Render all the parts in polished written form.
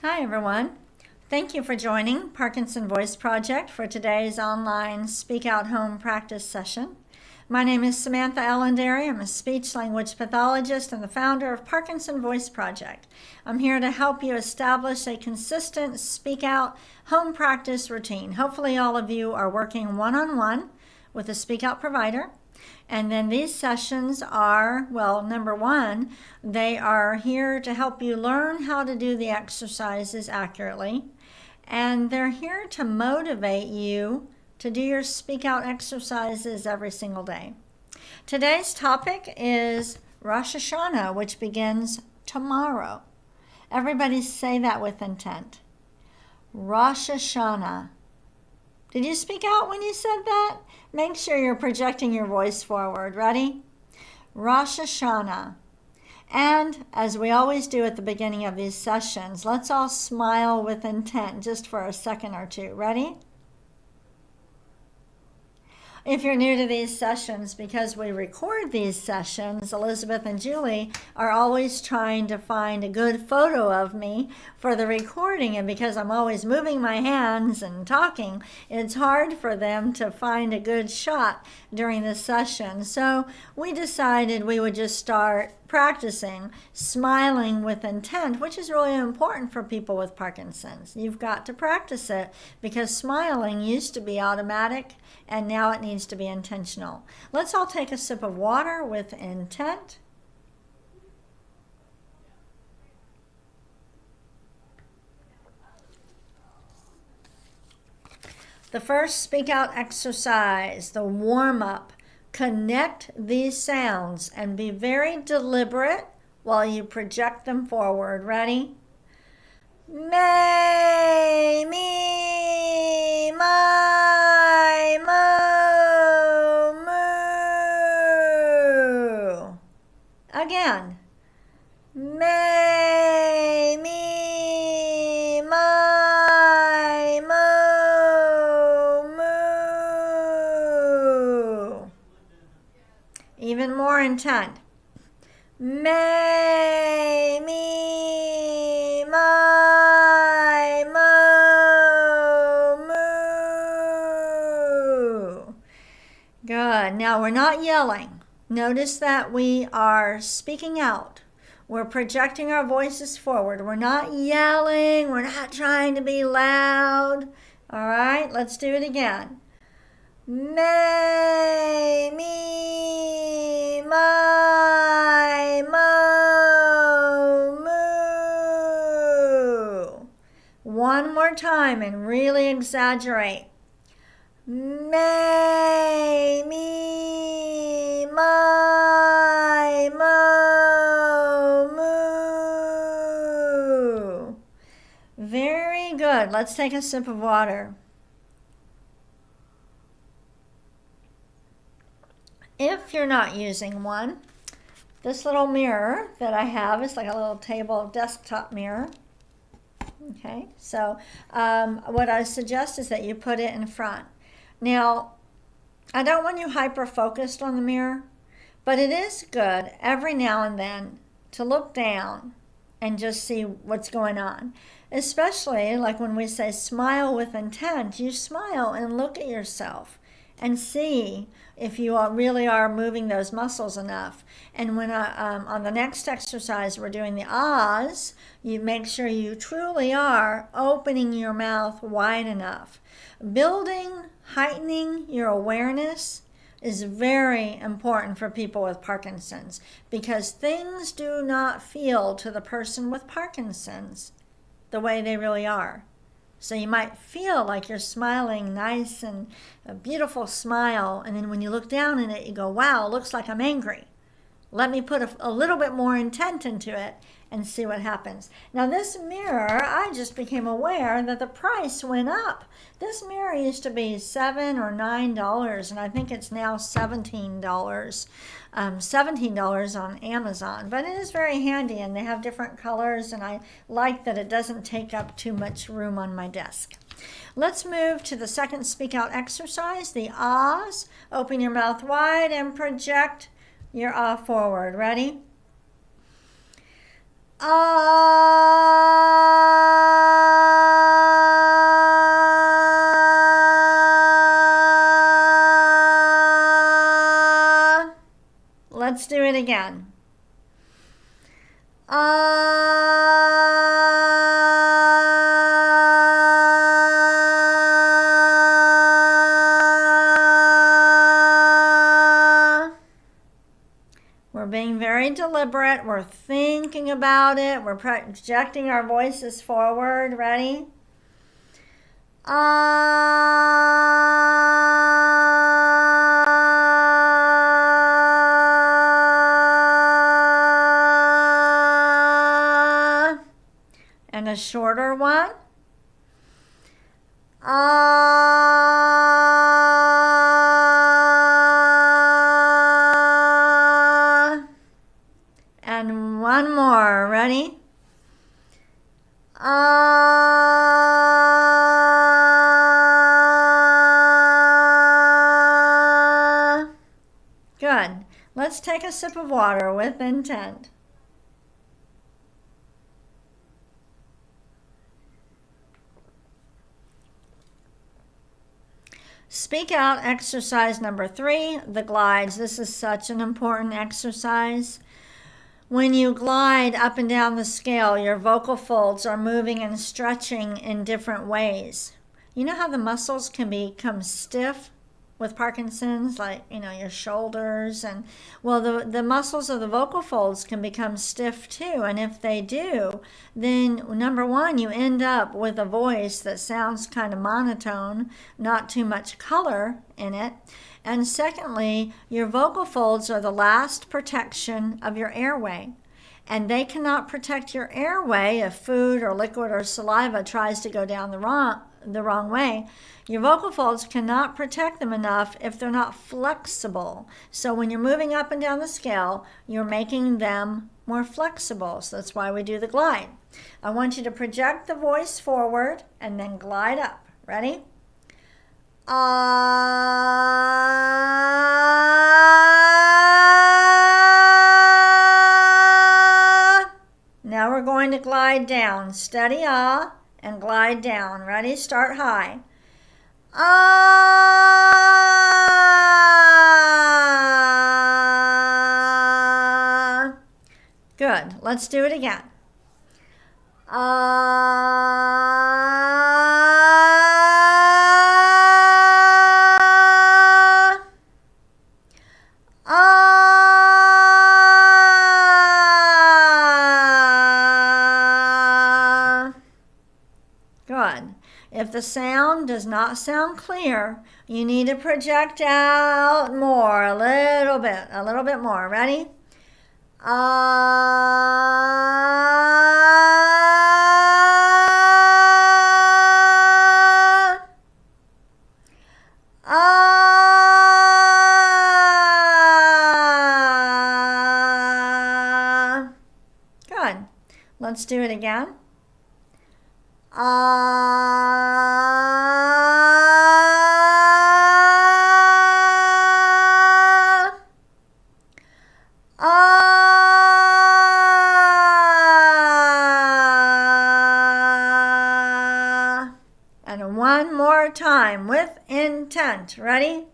Hi everyone. Thank you for joining Parkinson Voice Project for today's online Speak Out Home practice session. My name is Samantha Allendary. I'm a speech-language pathologist and the founder of Parkinson Voice Project. I'm here to help you establish a consistent Speak Out home practice routine. Hopefully all of you are working one-on-one with a Speak Out provider. And then these sessions are, well, number one, they are here to help you learn how to do the exercises accurately. And they're here to motivate you to do your Speak Out exercises every single day. Today's topic is Rosh Hashanah, which begins tomorrow. Everybody say that with intent. Rosh Hashanah. Did you speak out when you said that? Make sure you're projecting your voice forward. Ready? Rosh Hashanah. And as we always do at the beginning of these sessions, let's all smile with intent just for a second or two. Ready? If you're new to these sessions, because we record these sessions, Elizabeth and Julie are always trying to find a good photo of me for the recording, and because I'm always moving my hands and talking, it's hard for them to find a good shot during the session. So we decided we would just start practicing smiling with intent, which is really important for people with Parkinson's. You've got to practice it because smiling used to be automatic and now it needs to be intentional. Let's all take a sip of water with intent. The first Speak Out exercise, the warm-up. Connect these sounds and be very deliberate while you project them forward. Ready? May, me, my, mo, moo. Again. May, me, my, mo, moo. Even more intent. May, me, my, mo, moo. Good. Now we're not yelling. Notice that we are speaking out. We're projecting our voices forward. We're not yelling. We're not trying to be loud. All right, let's do it again. May, me, my, mo, moo. One more time and really exaggerate. May, me, my, mo, moo. Very good. Let's take a sip of water. If you're not using one, this little mirror that I have is like a little table desktop mirror. Okay, so what I suggest is that you put it in front. Now, I don't want you hyper-focused on the mirror, but it is good every now and then to look down and just see what's going on. Especially like when we say smile with intent, you smile and look at yourself and see if you really are moving those muscles enough. And when on the next exercise we're doing the ahs, you make sure you truly are opening your mouth wide enough. Heightening your awareness is very important for people with Parkinson's because things do not feel to the person with Parkinson's the way they really are. So you might feel like you're smiling nice and a beautiful smile, and then when you look down in it, you go, wow, it looks like I'm angry. Let me put a little bit more intent into it and see what happens. Now this mirror, I just became aware that the price went up. This mirror used to be $7 or $9, and I think it's now $17. $17 on Amazon, but it is very handy and they have different colors, and I like that it doesn't take up too much room on my desk. Let's move to the second Speak Out exercise, the ahs. Open your mouth wide and project your ah forward. Ready? Ah. Let's do it again. We're being very deliberate. We're thinking about it. We're projecting our voices forward. Ready? And a shorter one. And one more. Ready? Good. Let's take a sip of water with intent. Speak out exercise number 3, the glides. This is such an important exercise. When you glide up and down the scale, your vocal folds are moving and stretching in different ways. You know how the muscles can become stiff with Parkinson's, like, your shoulders, and the muscles of the vocal folds can become stiff too. And if they do, then number one, you end up with a voice that sounds kind of monotone, not too much color in it. And secondly, your vocal folds are the last protection of your airway. And they cannot protect your airway if food or liquid or saliva tries to go down the wrong way. Your vocal folds cannot protect them enough if they're not flexible. So when you're moving up and down the scale, you're making them more flexible. So that's why we do the glide. I want you to project the voice forward and then glide up. Ready? Now we're going to glide down. Steady and glide down. Ready? Start high. Good. Let's do it again. Good. If the sound does not sound clear, you need to project out more, a little bit more. Ready? Good. Let's do it again. And one more time with intent. Ready?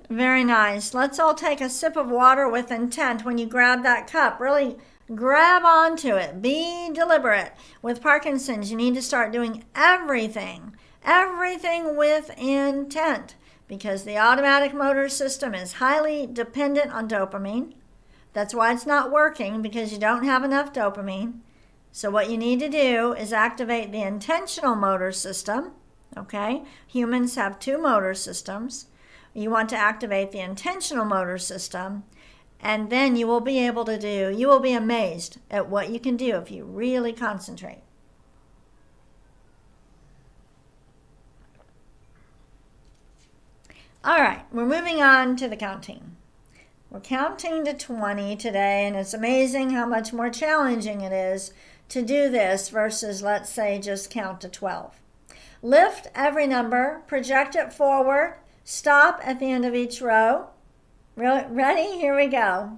Very nice. Let's all take a sip of water with intent. When you grab that cup, really grab onto it. Be deliberate. With Parkinson's, you need to start doing everything with intent, because the automatic motor system is highly dependent on dopamine. That's why it's not working, because you don't have enough dopamine. So what you need to do is activate the intentional motor system. Okay? Humans have 2 motor systems. You want to activate the intentional motor system, and then you will be amazed at what you can do if you really concentrate. All right, we're moving on to the counting. We're counting to 20 today, and it's amazing how much more challenging it is to do this versus, let's say, just count to 12. Lift every number, project it forward, stop at the end of each row, Ready? Here we go.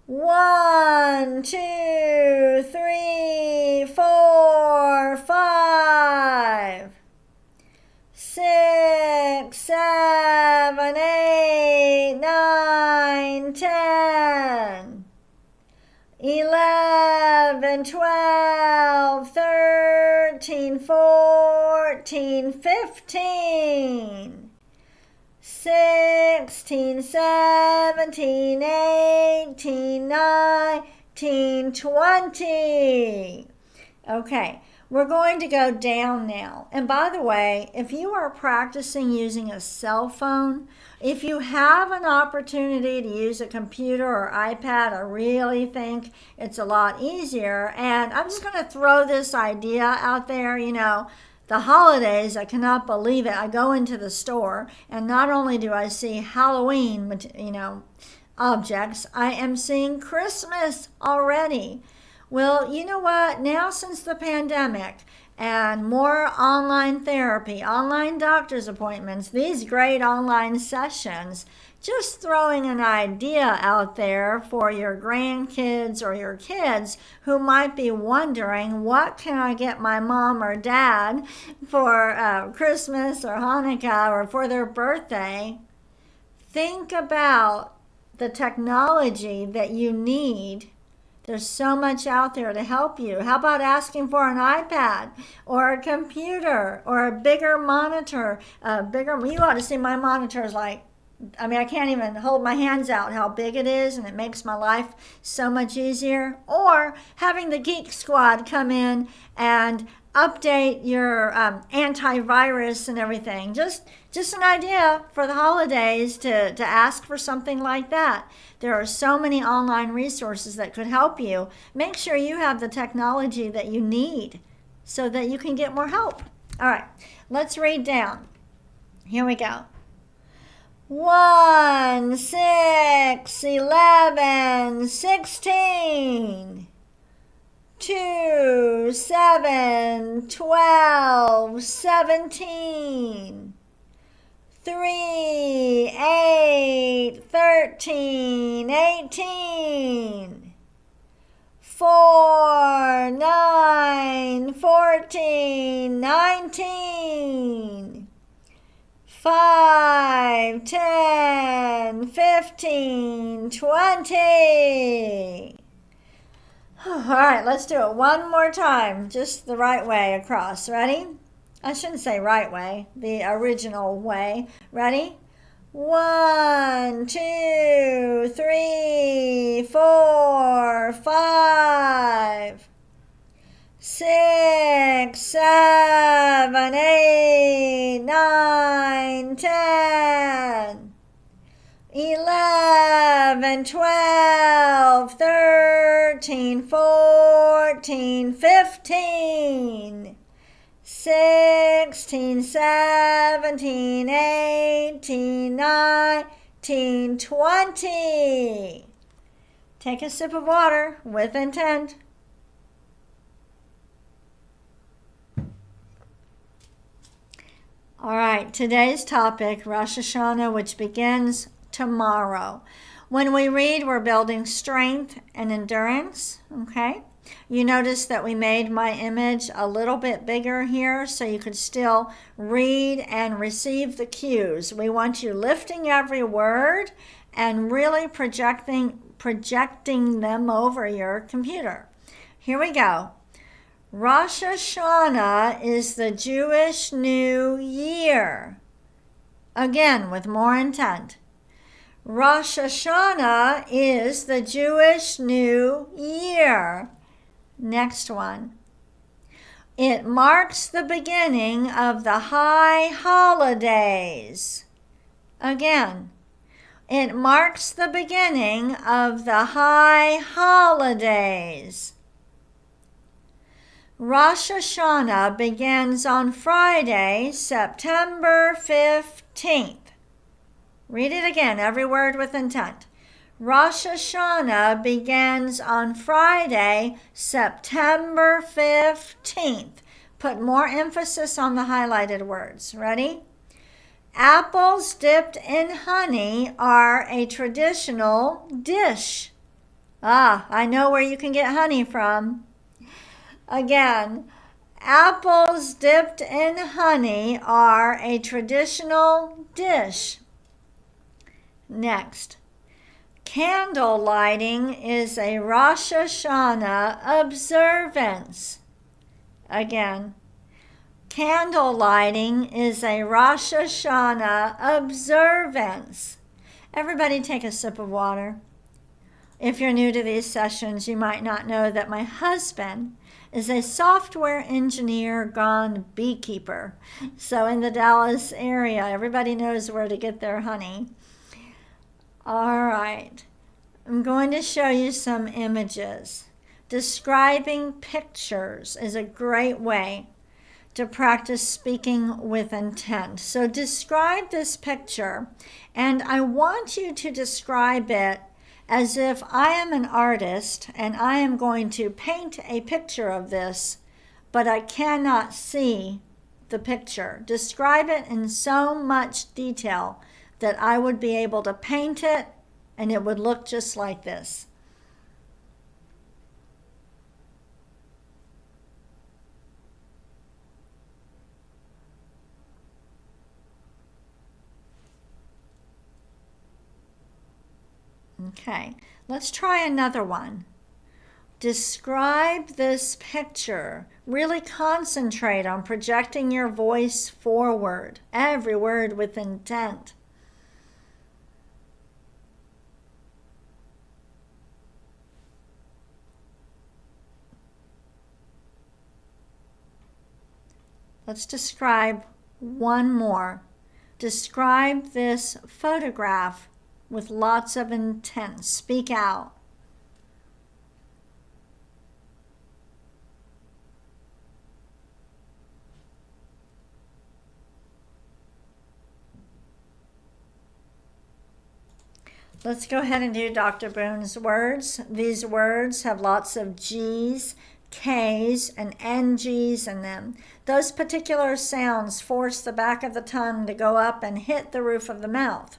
1, 2, 3, 4, 5, 6, 7, 8, 9, 10, 11, 12, 13, 14, 15, 16, 17, 18, 19, 20. Okay, we're going to go down now. And by the way, if you are practicing using a cell phone, if you have an opportunity to use a computer or iPad, I really think it's a lot easier. And I'm just going to throw this idea out there, the holidays, I cannot believe it. I go into the store and not only do I see Halloween, objects, I am seeing Christmas already. Well, you know what? Now since the pandemic and more online therapy, online doctor's appointments, these great online sessions, just throwing an idea out there for your grandkids or your kids who might be wondering, what can I get my mom or dad for Christmas or Hanukkah or for their birthday? Think about the technology that you need. There's so much out there to help you. How about asking for an iPad or a computer or a bigger monitor? You ought to see my monitors I can't even hold my hands out how big it is, and it makes my life so much easier. Or having the Geek Squad come in and update your antivirus and everything. Just an idea for the holidays to ask for something like that. There are so many online resources that could help you. Make sure you have the technology that you need so that you can get more help. All right, let's read down. Here we go. 1, 6, 11, 16. 2, 7, 12, 17. 3, 8, 13, 18. 4, 9, 14, 19. 5, 10, 15, 20. All right, let's do it one more time, just the right way across. Ready? I shouldn't say right way, the original way. Ready? 1, 2, 3, 4, 5, 6, 7, 8, 9, 10, 11, 12, 13, 14, 15, 16, 17, 18, 19, 20. Take a sip of water with intent. All right, today's topic, Rosh Hashanah, which begins tomorrow. When we read, we're building strength and endurance, okay? You notice that we made my image a little bit bigger here so you could still read and receive the cues. We want you lifting every word and really projecting them over your computer. Here we go. Rosh Hashanah is the Jewish New Year. Again, with more intent. Rosh Hashanah is the Jewish New Year. Next one. It marks the beginning of the high holidays. Again, it marks the beginning of the high holidays. Rosh Hashanah begins on Friday, September 15th. Read it again, every word with intent. Rosh Hashanah begins on Friday, September 15th. Put more emphasis on the highlighted words. Ready? Apples dipped in honey are a traditional dish. Ah, I know where you can get honey from. Again, apples dipped in honey are a traditional dish. Next, candle lighting is a Rosh Hashanah observance. Again, candle lighting is a Rosh Hashanah observance. Everybody take a sip of water. If you're new to these sessions, you might not know that my husband is a software engineer gone beekeeper. So in the Dallas area, everybody knows where to get their honey. All right, I'm going to show you some images. Describing pictures is a great way to practice speaking with intent. So describe this picture, and I want you to describe it as if I am an artist and I am going to paint a picture of this, but I cannot see the picture. Describe it in so much detail that I would be able to paint it and it would look just like this. Okay, let's try another one. Describe this picture. Really concentrate on projecting your voice forward, every word with intent. Let's describe one more. Describe this photograph with lots of intent. Speak out. Let's go ahead and do Dr. Boone's words. These words have lots of G's, K's, and NG's in them. Those particular sounds force the back of the tongue to go up and hit the roof of the mouth.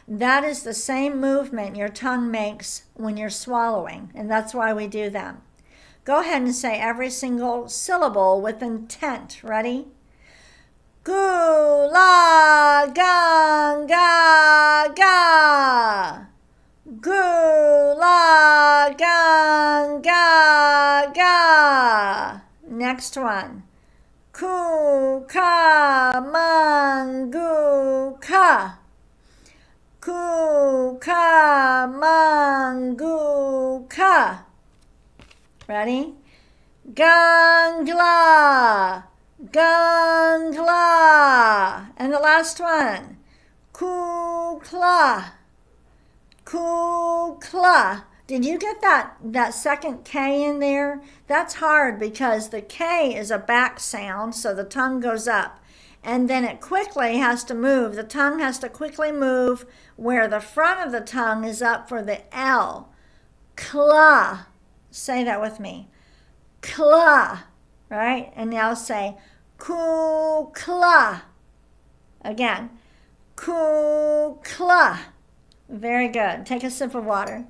That is the same movement your tongue makes when you're swallowing, and that's why we do them. Go ahead and say every single syllable with intent. Ready? Gu, la, gang, ga, ga. Gu, la, gang, ga, ga. Next one. Ku, ka, man, gu, ka. Ku, ka, man, gu, ka. Ready? Gangla, gangla. And the last one. Kukla, kukla. Did you get that second K in there? That's hard because the K is a back sound, so the tongue goes up. And then it quickly has to move. The tongue has to quickly move where the front of the tongue is up for the L. Kla. Say that with me. Kla. Right? And now say kukla. Again. Kukla. Very good. Take a sip of water.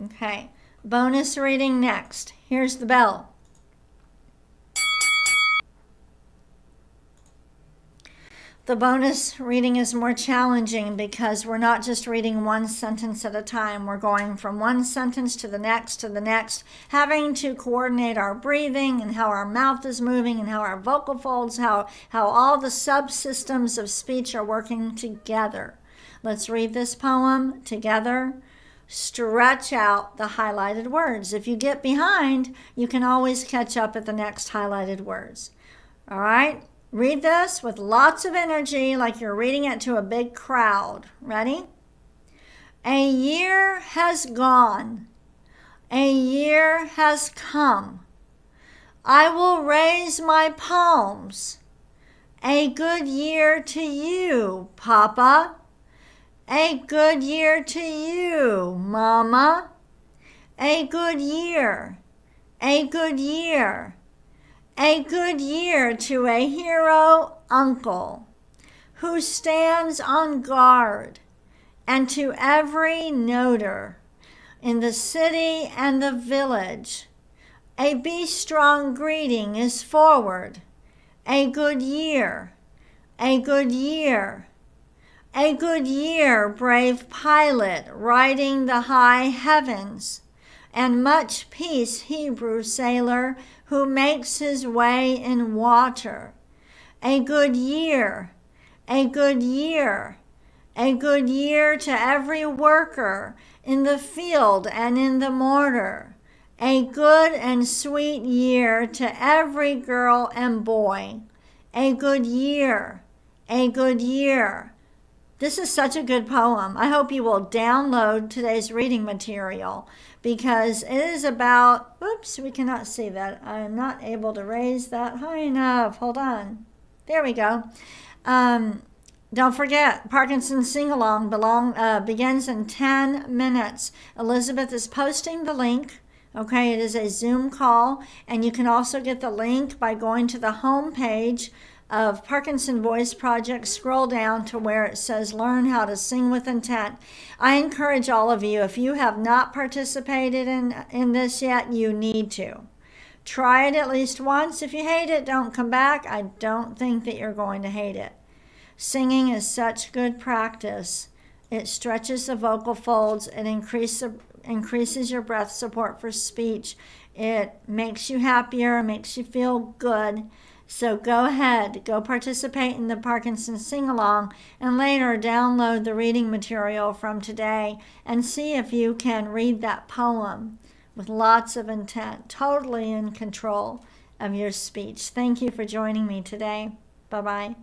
Okay. Bonus reading next. Here's the bell. The bonus reading is more challenging because we're not just reading one sentence at a time. We're going from one sentence to the next, having to coordinate our breathing and how our mouth is moving and how our vocal folds, how all the subsystems of speech are working together. Let's read this poem together. Stretch out the highlighted words. If you get behind, you can always catch up at the next highlighted words. All right? Read this with lots of energy like you're reading it to a big crowd. Ready? A year has gone. A year has come. I will raise my palms. A good year to you, Papa. A good year to you, Mama. A good year. A good year. A good year to a hero uncle who stands on guard, and to every noter in the city and the village. A be strong greeting is forward. A good year. A good year. A good year, brave pilot riding the high heavens, and much peace, Hebrew sailor who makes his way in water. A good year. A good year. A good year to every worker in the field and in the mortar. A good and sweet year to every girl and boy. A good year. A good year. This is such a good poem. I hope you will download today's reading material because it is about, oops, we cannot see that. I'm not able to raise that high enough. Hold on. There we go. Don't forget, Parkinson Sing-Along begins in 10 minutes. Elizabeth is posting the link. Okay, it is a Zoom call, and you can also get the link by going to the home page of Parkinson Voice Project. Scroll down to where it says Learn How to Sing with Intent. I encourage all of you, if you have not participated in this yet, you need to. Try it at least once. If you hate it, don't come back. I don't think that you're going to hate it. Singing is such good practice. It stretches the vocal folds. It increases your breath support for speech. It makes you happier, makes you feel good. So go ahead, go participate in the Parkinson Sing-Along, and later download the reading material from today and see if you can read that poem with lots of intent, totally in control of your speech. Thank you for joining me today. Bye-bye.